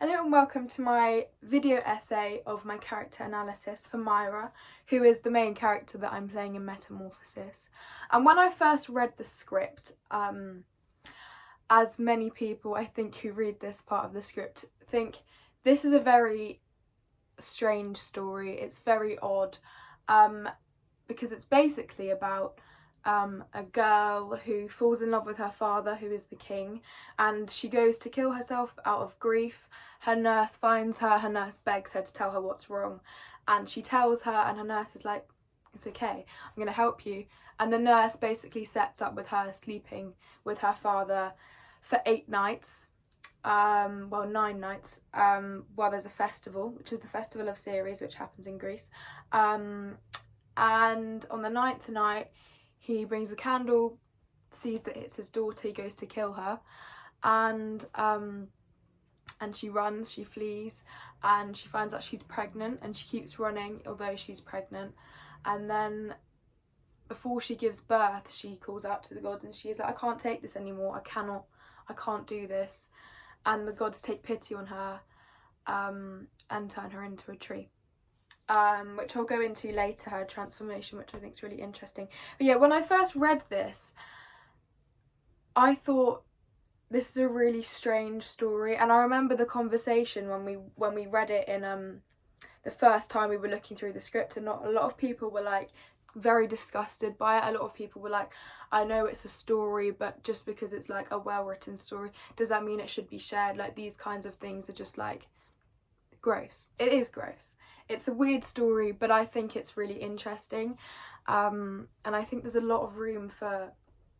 Hello and welcome to my video essay of my character analysis for Myrrha, who is the main character that I'm playing in Metamorphosis. And when I first read the script, as many people I think who read this part of the script think this is a very strange story. It's very odd because it's basically about a girl who falls in love with her father, who is the king, and she goes to kill herself out of grief. Her nurse finds her, her nurse begs her to tell her what's wrong, and she tells her, and her nurse is like, it's okay, I'm going to help you. And the nurse basically sets up with her sleeping with her father for 8 nights, 9 nights, while there's a festival, which is the Festival of Ceres, which happens in Greece. And on the 9th night, he brings a candle, sees that it's his daughter, he goes to kill her, and she runs, she flees, and she finds out she's pregnant, and she keeps running although she's pregnant. And then before she gives birth, she calls out to the gods and she is like, I can't take this anymore, I can't do this. And the gods take pity on her and turn her into a tree. Which I'll go into later, her transformation, which I think is really interesting. But yeah, when I first read this, I thought this is a really strange story, and I remember the conversation when we read it in the first time we were looking through the script, and not a lot of people were like very disgusted by it. A lot of people were like, I know it's a story, but just because it's like a well-written story, does that mean it should be shared? Like, these kinds of things are just like gross. It is gross. It's a weird story, but I think it's really interesting, and I think there's a lot of room for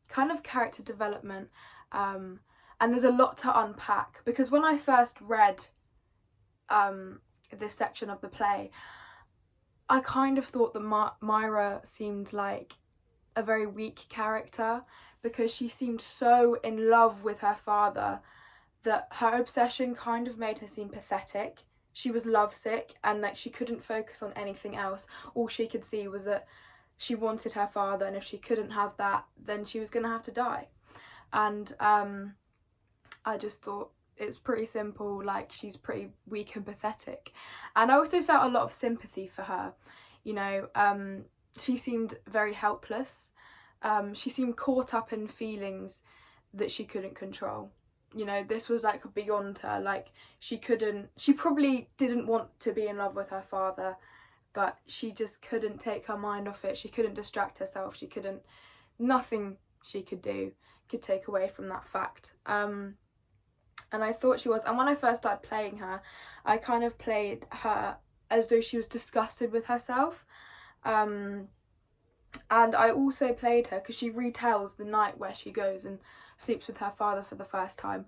kind of character development, and there's a lot to unpack, because when I first read this section of the play, I kind of thought that Myrrha seemed like a very weak character, because she seemed so in love with her father that her obsession kind of made her seem pathetic. She was lovesick, and like she couldn't focus on anything else. All she could see was that she wanted her father, and if she couldn't have that, then she was going to have to die. And I just thought it's pretty simple, like she's pretty weak and pathetic. And I also felt a lot of sympathy for her. You know, she seemed very helpless. She seemed caught up in feelings that she couldn't control. You know, this was like beyond her. Like, she probably didn't want to be in love with her father, but she just couldn't take her mind off it. She couldn't distract herself. Nothing she could do could take away from that fact. And I thought she was, and when I first started playing her, I kind of played her as though she was disgusted with herself. And I also played her because she retells the night where she goes and sleeps with her father for the first time.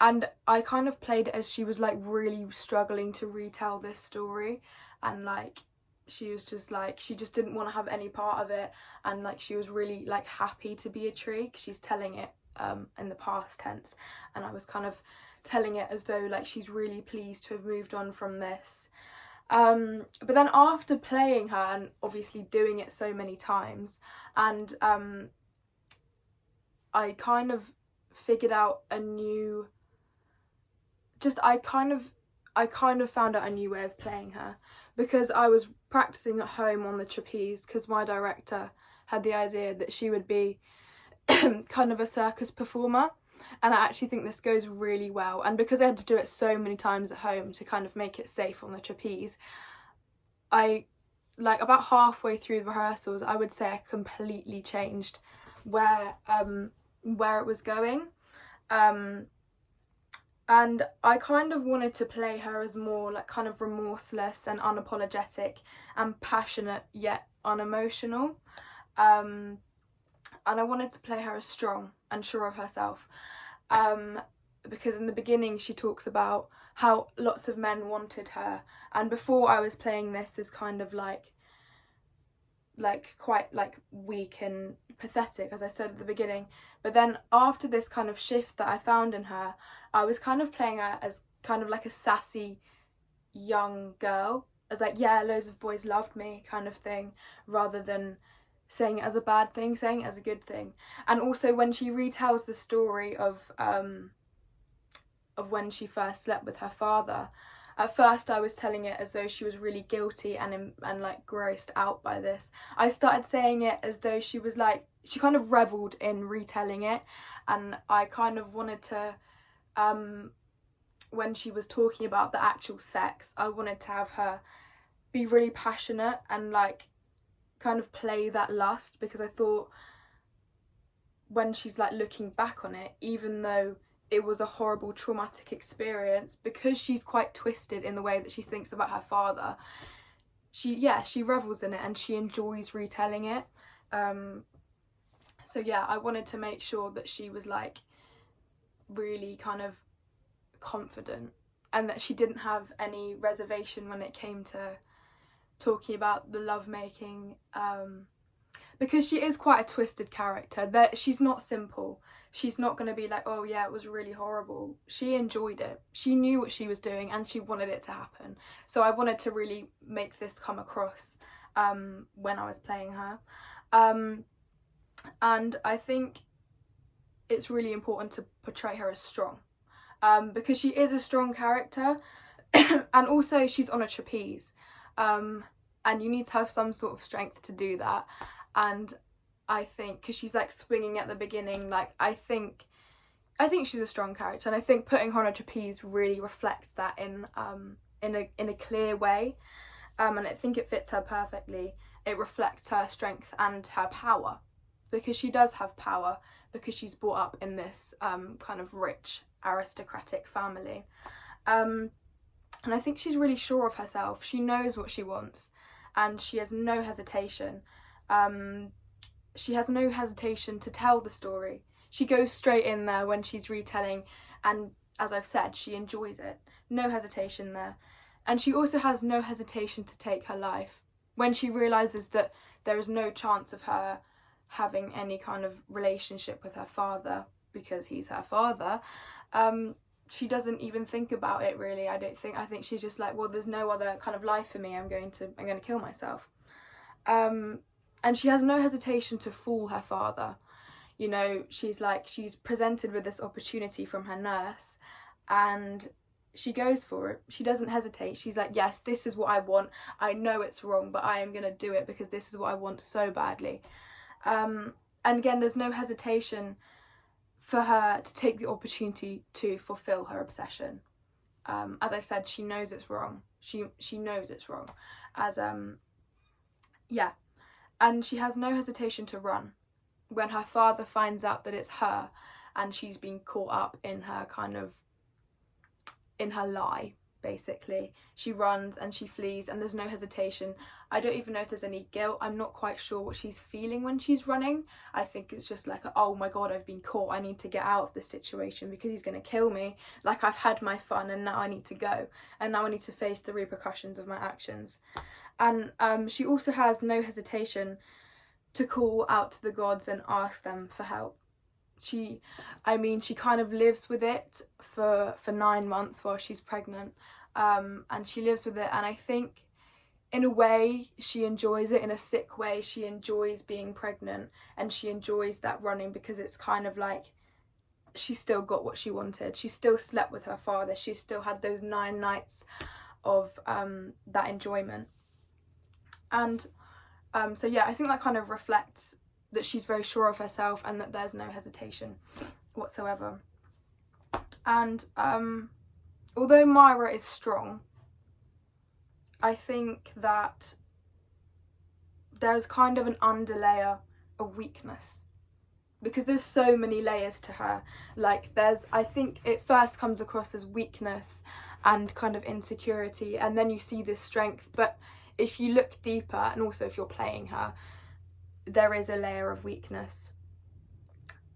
And I kind of played it as she was like really struggling to retell this story, and like she was just like, she just didn't want to have any part of it, and like she was really like happy to be a tree. She's telling it in the past tense, and I was kind of telling it as though like she's really pleased to have moved on from this. But then after playing her and obviously doing it so many times, and I kind of figured out a new, I kind of found out a new way of playing her, because I was practicing at home on the trapeze, because my director had the idea that she would be kind of a circus performer, and I actually think this goes really well. And because I had to do it so many times at home to kind of make it safe on the trapeze, I, like, about halfway through the rehearsals, I would say I completely changed where it was going, and I kind of wanted to play her as more like kind of remorseless and unapologetic and passionate yet unemotional, and I wanted to play her as strong and sure of herself, because in the beginning she talks about how lots of men wanted her, and before I was playing this as kind of like quite like weak and pathetic, as I said at the beginning. But then after this kind of shift that I found in her, I was kind of playing her as kind of like a sassy young girl, as like, yeah, loads of boys loved me kind of thing, rather than saying it as a bad thing, saying it as a good thing. And also when she retells the story of of when she first slept with her father. At first I was telling it as though she was really guilty and like grossed out by this. I started saying it as though she was like, she kind of revelled in retelling it, and I kind of wanted to, when she was talking about the actual sex, I wanted to have her be really passionate and like kind of play that lust, because I thought when she's like looking back on it, even though it was a horrible traumatic experience, because she's quite twisted in the way that she thinks about her father, she revels in it and she enjoys retelling it. So yeah, I wanted to make sure that she was like really kind of confident and that she didn't have any reservation when it came to talking about the lovemaking, because she is quite a twisted character. That she's not simple. She's not going to be like, oh yeah, it was really horrible. She enjoyed it. She knew what she was doing and she wanted it to happen. So I wanted to really make this come across when I was playing her. And I think it's really important to portray her as strong, because she is a strong character and also she's on a trapeze, and you need to have some sort of strength to do that. And I think because she's like swinging at the beginning, like I think she's a strong character, and I think putting her on a trapeze really reflects that in a clear way, and I think it fits her perfectly. It reflects her strength and her power, because she does have power, because she's brought up in this kind of rich aristocratic family, and I think she's really sure of herself. She knows what she wants and she has no hesitation. She has no hesitation to tell the story. She goes straight in there when she's retelling, and as I've said, she enjoys it. No hesitation there. And she also has no hesitation to take her life. When she realises that there is no chance of her having any kind of relationship with her father, because he's her father, she doesn't even think about it really. I think she's just like, well, there's no other kind of life for me. I'm going to kill myself. And she has no hesitation to fool her father. You know, she's presented with this opportunity from her nurse and she goes for it. She doesn't hesitate. She's like, yes, this is what I want. I know it's wrong, but I am going to do it because this is what I want so badly. And again, there's no hesitation for her to take the opportunity to fulfill her obsession. As I've said, she knows it's wrong. She knows it's wrong. And she has no hesitation to run. When her father finds out that it's her and she's been caught up in her lie, basically, she runs and she flees, and there's no hesitation. I don't even know if there's any guilt. I'm not quite sure what she's feeling when she's running. I think it's just like, oh my god, I've been caught. I need to get out of this situation because he's going to kill me. Like, I've had my fun and now I need to go. And now I need to face the repercussions of my actions. And she also has no hesitation to call out to the gods and ask them for help. She kind of lives with it for 9 months while she's pregnant, and she lives with it, and I think in a way she enjoys it. In a sick way, she enjoys being pregnant and she enjoys that running, because it's kind of like she still got what she wanted. She still slept with her father. She still had those 9 nights of that enjoyment. And so yeah, I think that kind of reflects that she's very sure of herself and that there's no hesitation whatsoever. And although Myrrha is strong, I think that there's kind of an underlayer of weakness, because there's so many layers to her. Like, I think it first comes across as weakness and kind of insecurity, and then you see this strength. But if you look deeper, and also if you're playing her, there is a layer of weakness.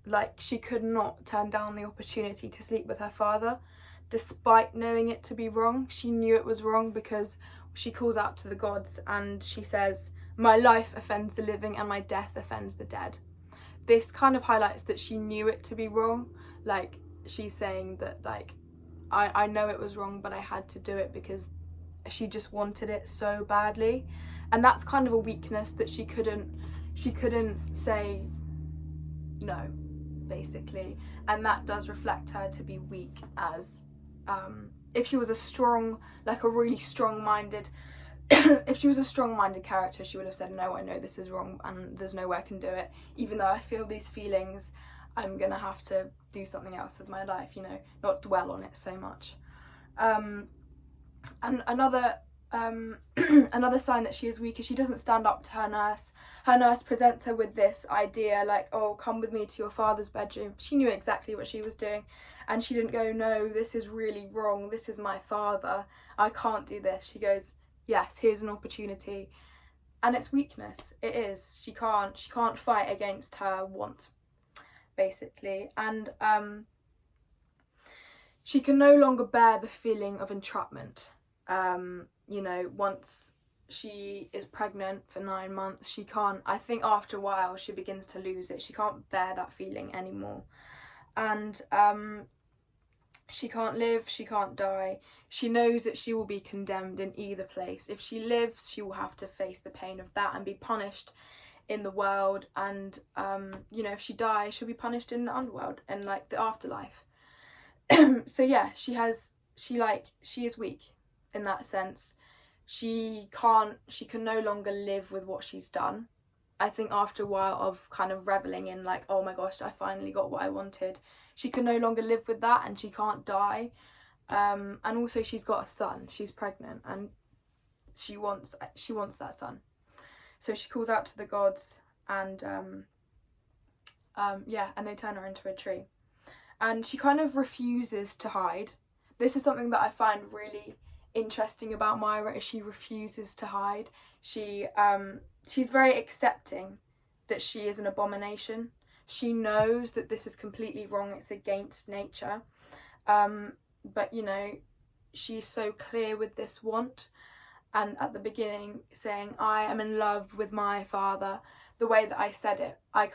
Like, she could not turn down the opportunity to sleep with her father, despite knowing it to be wrong. She knew it was wrong, because she calls out to the gods and she says, my life offends the living and my death offends the dead. This kind of highlights that she knew it to be wrong. Like, she's saying that, like, I know it was wrong, but I had to do it because she just wanted it so badly. And that's kind of a weakness, that she couldn't say no, basically. And that does reflect her to be weak as if she was a strong, like a really strong-minded, if she was a strong-minded character, she would have said, no, I know this is wrong and there's no way I can do it. Even though I feel these feelings, I'm gonna have to do something else with my life, you know, not dwell on it so much. And another another sign that she is weak is she doesn't stand up to her nurse. Her nurse presents her with this idea like, oh, come with me to your father's bedroom. She knew exactly what she was doing, and she didn't go, no, this is really wrong, this is my father, I can't do this. She goes, yes, here's an opportunity. And it's weakness. It is. She can't fight against her want, basically. And she can no longer bear the feeling of entrapment. You know, once she is pregnant for 9 months, she can't, I think after a while she begins to lose it. She can't bear that feeling anymore. And she can't live, she can't die. She knows that she will be condemned in either place. If she lives, she will have to face the pain of that and be punished in the world. And, you know, if she dies, she'll be punished in the underworld and like the afterlife. So yeah, she is weak in that sense. She can no longer live with what she's done. I think after a while of kind of reveling in like, oh my gosh, I finally got what I wanted, she can no longer live with that, and she can't die. And also she's got a son, she's pregnant, and she wants that son. So she calls out to the gods, and yeah, and they turn her into a tree. And she kind of refuses to hide. This is something that I find really interesting about Myrrha, is she refuses to hide. She's very accepting that she is an abomination. She knows that this is completely wrong, it's against nature. But you know, she's so clear with this want, and at the beginning saying, I am in love with my father. The way that I said it, I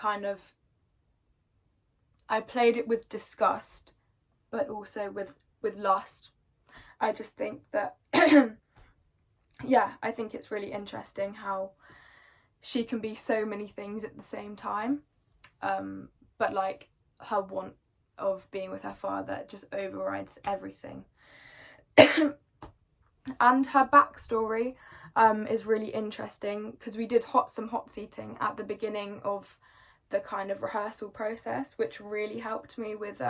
played it with disgust, but also with lust. I just think that, yeah, I think it's really interesting how she can be so many things at the same time. But like her want of being with her father just overrides everything. And her backstory is really interesting, because we did some hot seating at the beginning of the kind of rehearsal process, which really helped me with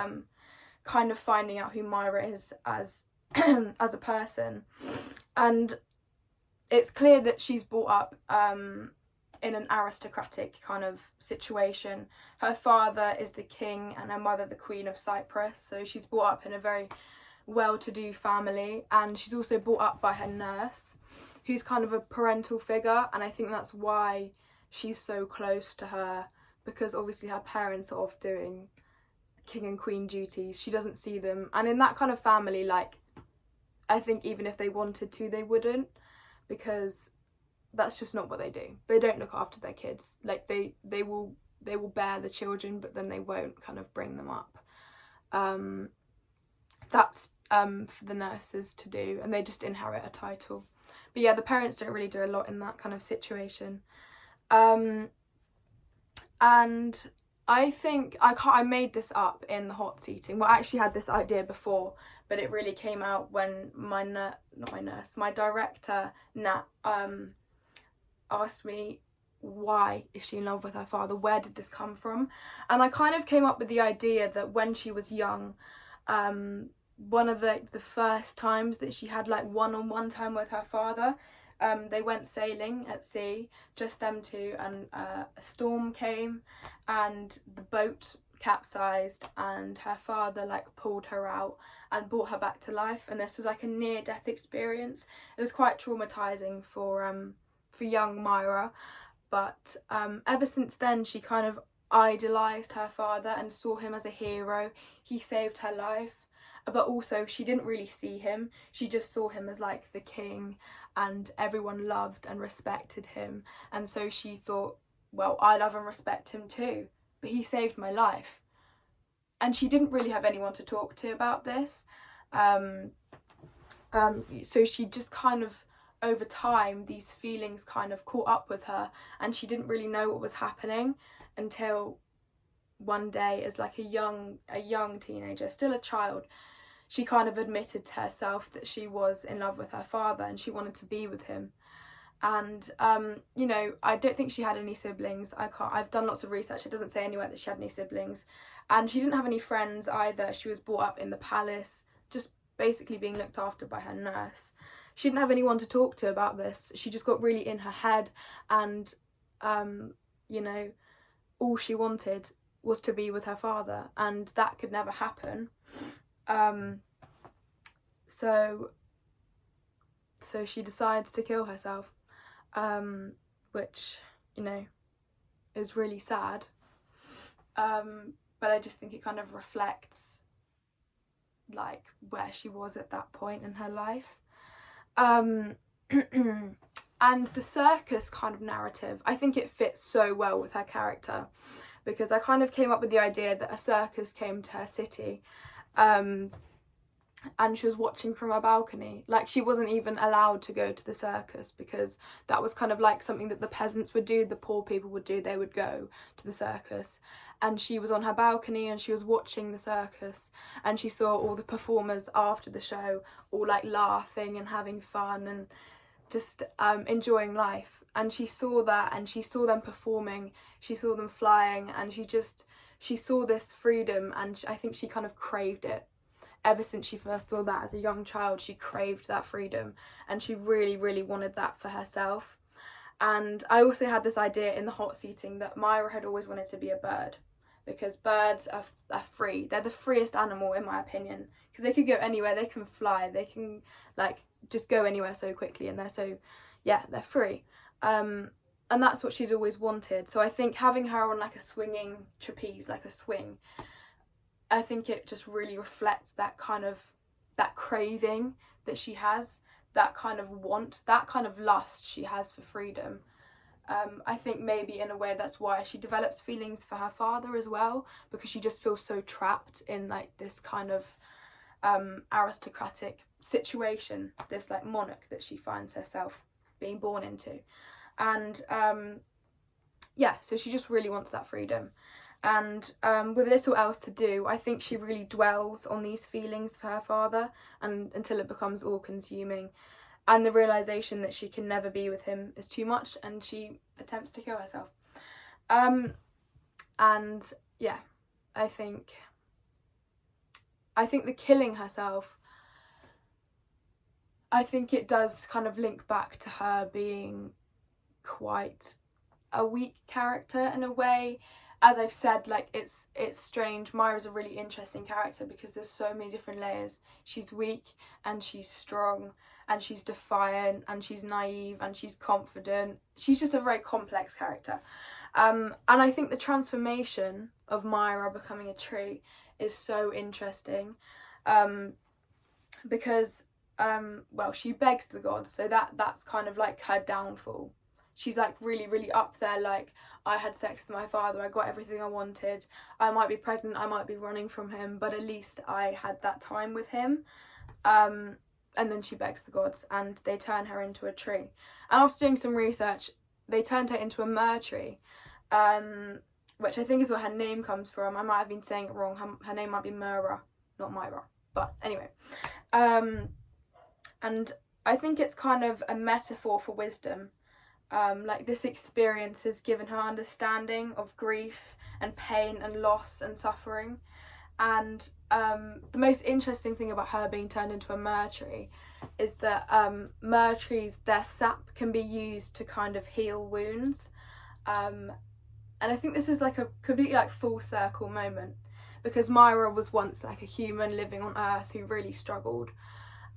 kind of finding out who Myrrha is as as a person. And it's clear that she's brought up in an aristocratic kind of situation. Her father is the king and her mother the Queen of Cyprus, so she's brought up in a very well-to-do family, and she's also brought up by her nurse, who's kind of a parental figure, and I think that's why she's so close to her, because obviously her parents are off doing king and queen duties. She doesn't see them, and in that kind of family, like, I think even if they wanted to, they wouldn't, because that's just not what they do. They don't look after their kids. Like they will bear the children, but then they won't kind of bring them up. That's for the nurses to do, and they just inherit a title. But yeah, the parents don't really do a lot in that kind of situation. And I think I made this up in the hot seating. Well, I actually had this idea before, but it really came out when my director Nat asked me, why is she in love with her father? Where did this come from? And I kind of came up with the idea that when she was young, one of the first times that she had like one-on-one time with her father, they went sailing at sea, just them two, and a storm came and the boat capsized, and her father like pulled her out and brought her back to life, and this was like a near-death experience. It was quite traumatizing for young Myrrha, but ever since then she kind of idolized her father and saw him as a hero. He saved her life, but also she didn't really see him. She just saw him as like the king, and everyone loved and respected him, and so she thought, well, I love and respect him too, but he saved my life. And she didn't really have anyone to talk to about this, so she just kind of, over time, these feelings kind of caught up with her, and she didn't really know what was happening until one day, as like a young teenager, still a child, she kind of admitted to herself that she was in love with her father and she wanted to be with him. And you know, I don't think she had any siblings. I've done lots of research, it doesn't say anywhere that she had any siblings, and she didn't have any friends either. She was brought up in the palace, just basically being looked after by her nurse. She didn't have anyone to talk to about this. She just got really in her head, and you know, all she wanted was to be with her father, and that could never happen. So she decides to kill herself, which, you know, is really sad. But I just think it kind of reflects like where she was at that point in her life. And the circus kind of narrative, I think it fits so well with her character, because I kind of came up with the idea that a circus came to her city, and she was watching from a balcony. Like, she wasn't even allowed to go to the circus because that was kind of like something that the peasants would do, the poor people would do. They would go to the circus, and she was on her balcony and she was watching the circus, and she saw all the performers after the show all like laughing and having fun and just enjoying life. And she saw that, and she saw them performing, she saw them flying, and she saw this freedom, and I think she kind of craved it. Ever since she first saw that as a young child, she craved that freedom, and she really, really wanted that for herself. And I also had this idea in the hot seating that Myrrha had always wanted to be a bird, because birds are free. They're the freest animal, in my opinion, because they could go anywhere, they can fly, they can like just go anywhere so quickly, and they're free. And that's what she's always wanted. So I think having her on like a swinging trapeze, like a swing, I think it just really reflects that craving that she has, that kind of want, that kind of lust she has for freedom. I think maybe in a way that's why she develops feelings for her father as well, because she just feels so trapped in like this kind of aristocratic situation, this like monarch that she finds herself being born into. And so she just really wants that freedom. And with little else to do, I think she really dwells on these feelings for her father, and until it becomes all consuming, and the realisation that she can never be with him is too much, and she attempts to kill herself. And yeah, I think the killing herself, I think it does kind of link back to her being quite a weak character in a way. As I've said, like, it's strange. Myrrha's a really interesting character because there's so many different layers. She's weak, and she's strong, and she's defiant, and she's naive, and she's confident. She's just a very complex character. And I think the transformation of Myrrha becoming a tree is so interesting, because she begs the gods, so that's kind of like her downfall. She's like really, really up there, like, I had sex with my father, I got everything I wanted, I might be pregnant, I might be running from him, but at least I had that time with him. And then she begs the gods, and they turn her into a tree. And after doing some research, they turned her into a Myrrha tree, which I think is where her name comes from. I might have been saying it wrong. Her name might be Myrrha, not Myrrha. But anyway. And I think it's kind of a metaphor for wisdom. Like, this experience has given her understanding of grief and pain and loss and suffering. And the most interesting thing about her being turned into a Myrrha tree is that Myrrha trees, their sap can be used to kind of heal wounds. And I think this is like a completely like full circle moment, because Myrrha was once like a human living on Earth who really struggled,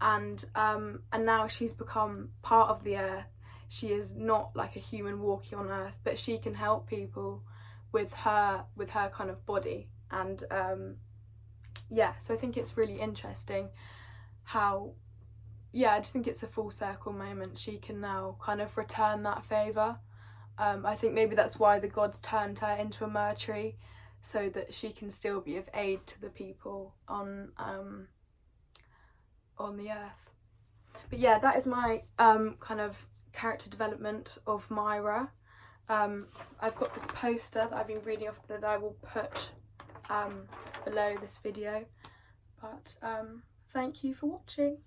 and now she's become part of the Earth. She is not like a human walking on Earth, but she can help people with her kind of body. And so I think it's really interesting how, I just think it's a full circle moment. She can now kind of return that favour. I think maybe that's why the gods turned her into a Myrrha tree, so that she can still be of aid to the people on the Earth. But yeah, that is my kind of character development of Myrrha. I've got this poster that I've been reading off that I will put below this video, but Thank you for watching.